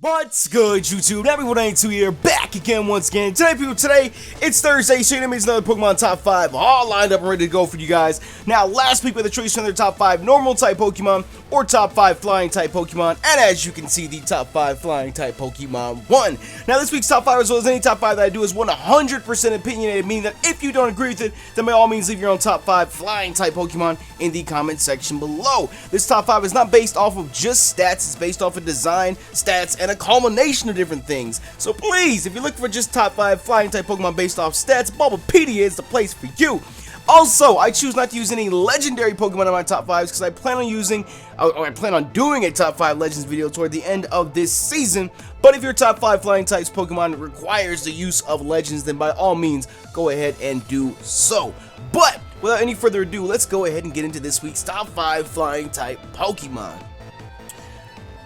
What's good, YouTube? Nappy182 here, back again once again. Today, it's Thursday, so it means another Pokemon Top 5 all lined up and ready to go for you guys. Now, last week we had the choice from their Top 5 normal type Pokemon or Top 5 flying type Pokemon, and as you can see, the Top 5 flying type Pokemon won. Now, this week's Top 5, as well as any Top 5 that I do, is 100% opinionated, meaning that if you don't agree with it, then by all means leave your own Top 5 flying type Pokemon in the comment section below. This Top 5 is not based off of just stats, it's based off of design, stats, and a culmination of different things. So please, if you're looking for just top 5 flying type Pokemon based off stats, Bulbapedia is the place for you. Also, I choose not to use any legendary Pokemon in my top 5s because I plan on doing a top 5 legends video toward the end of this season. But if your top 5 flying types Pokemon requires the use of legends, then by all means go ahead and do so. But without any further ado, let's go ahead and get into this week's top 5 flying type Pokemon.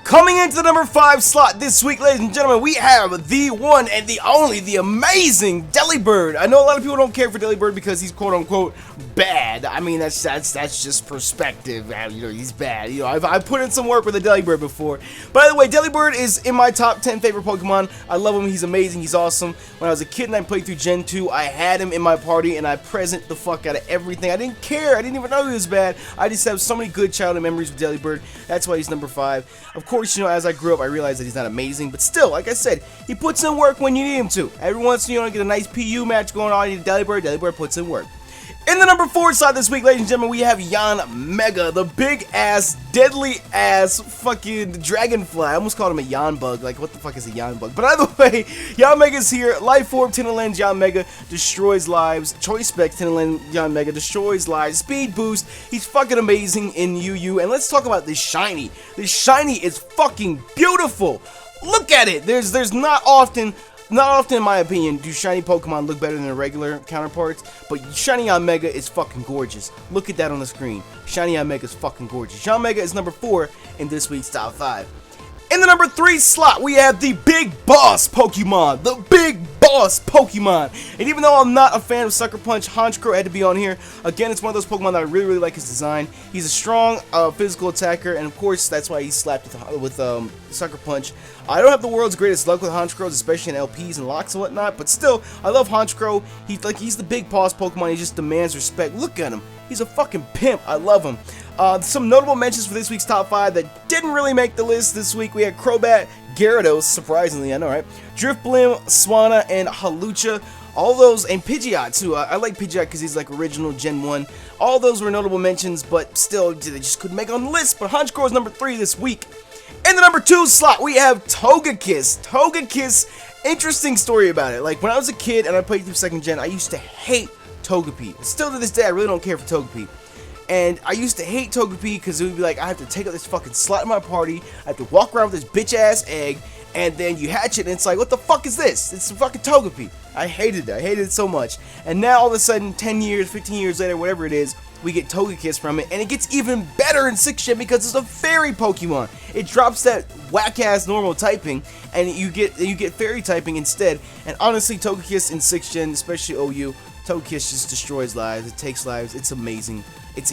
Coming into the number 5 slot this week, ladies and gentlemen, we have the one and the only, the amazing Delibird. I know a lot of people don't care for Delibird because he's quote-unquote bad. I mean, that's just perspective. You know, he's bad. You know, I've put in some work with a Delibird before. By the way, Delibird is in my top 10 favorite Pokemon. I love him. He's amazing. He's awesome. When I was a kid and I played through Gen 2, I had him in my party and I present the fuck out of everything. I didn't care. I didn't even know he was bad. I just have so many good childhood memories with Delibird. That's why he's number 5. Of course, you know, as I grew up, I realized that he's not amazing, but still, like I said, he puts in work when you need him to. Every once in a while, you get a nice PU match going on, you need Delibird, Delibird puts in work. In the number 4 slot this week, ladies and gentlemen, we have Yanmega, the big-ass, deadly-ass fucking dragonfly. I almost called him a Yan bug. Like, what the fuck is a Yan bug? But either way, Yanmega's here. Life Orb, Tinderland, Yanmega destroys lives. Choice Specs, Tinderland, Yanmega destroys lives. Speed Boost, he's fucking amazing in UU. And let's talk about this shiny. This shiny is fucking beautiful. Look at it. There's not often in my opinion do shiny Pokemon look better than their regular counterparts, but shiny Yanmega is fucking gorgeous. Look at that on the screen. Shiny Yanmega is fucking gorgeous. Yanmega is number 4 in this week's top 5. In the number 3 slot, we have the Big Boss Pokemon. The Big Boss Pokemon. And even though I'm not a fan of Sucker Punch, Honchkrow had to be on here. Again, it's one of those Pokemon that I really like his design. He's a strong physical attacker, and of course, that's why he's slapped with Sucker Punch. I don't have the world's greatest luck with Honchkrows, especially in LPs and locks and whatnot, but still, I love Honchkrow. He's the big boss Pokemon. He just demands respect. Look at him. He's a fucking pimp. I love him. Some notable mentions for this week's top 5 that didn't really make the list this week. We had Crobat, Gyarados, surprisingly, I know, right? Drifblim, Swanna, and Hawlucha. All those, and Pidgeot too. I like Pidgeot because he's like original Gen 1. All those were notable mentions, but still, they just couldn't make it on the list. But Honchkrow is number 3 this week. In the number 2 slot, we have Togekiss. Togekiss, interesting story about it. Like, when I was a kid and I played through 2nd Gen, I used to hate Togepi. Still to this day, I really don't care for Togepi. And I used to hate Togepi because it would be like, I have to take out this fucking slot in my party, I have to walk around with this bitch-ass egg, and then you hatch it, and it's like, what the fuck is this? It's a fucking Togepi. I hated it. I hated it so much. And now, all of a sudden, 10 years, 15 years later, whatever it is, we get Togekiss from it, and it gets even better in 6th Gen because it's a fairy Pokemon. It drops that whack-ass normal typing, and you get fairy typing instead. And honestly, Togekiss in 6th Gen, especially OU, Togekiss just destroys lives. It takes lives. It's amazing. It's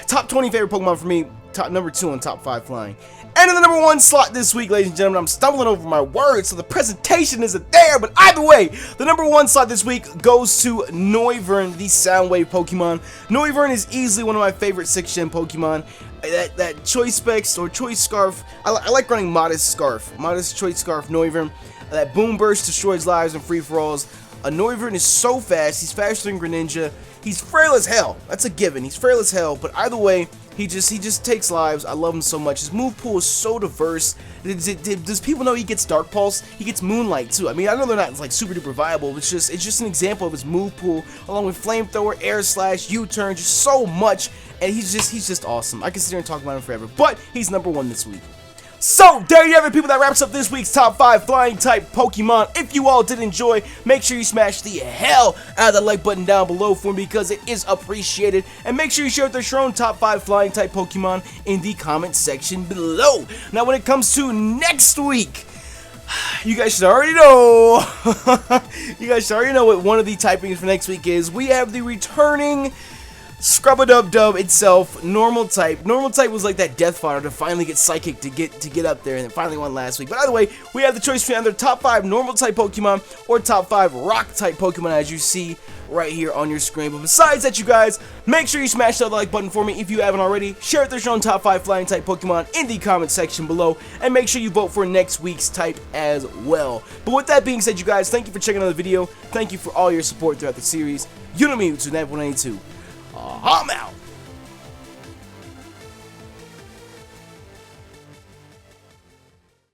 top 20 favorite Pokemon for me. Number 2 on top 5 flying. And in the number 1 slot this week, ladies and gentlemen, I'm stumbling over my words, so the presentation isn't there. But either way, the number 1 slot this week goes to Noivern, the Soundwave Pokemon. Noivern is easily one of my favorite 6th Gen Pokemon. That Choice Specs or Choice Scarf, I like running Modest Scarf. Modest Choice Scarf Noivern. That Boom Burst destroys lives and free-for-alls. Noivern is so fast. He's faster than Greninja. He's frail as hell. That's a given. He's frail as hell. But either way, he just takes lives. I love him so much. His move pool is so diverse. Does people know he gets Dark Pulse? He gets Moonlight too. I mean, I know they're not like super duper viable. It's just an example of his move pool, along with Flamethrower, Air Slash, U-Turn, just so much. And he's just awesome. I can sit here and talk about him forever. But he's number 1 this week. So, there you have it, people. That wraps up this week's top 5 flying type Pokemon. If you all did enjoy, make sure you smash the hell out of the like button down below for me because it is appreciated. And make sure you share with your own top 5 flying type Pokemon in the comment section below. Now, when it comes to next week, you guys should already know. You guys should already know what one of the typings for next week is. We have the returning Scrub-a-dub-dub itself, normal type. Normal type was like that death fodder to finally get psychic to get up there, and it finally won last week. But either way, we have the choice between either top 5 normal type Pokemon or top 5 rock type Pokemon, as you see right here on your screen. But besides that, you guys, make sure you smash that like button for me if you haven't already. Share with your own top 5 flying type Pokemon in the comment section below, and make sure you vote for next week's type as well. But with that being said, you guys, thank you for checking out the video. Thank you for all your support throughout the series. You know me, Nappy182.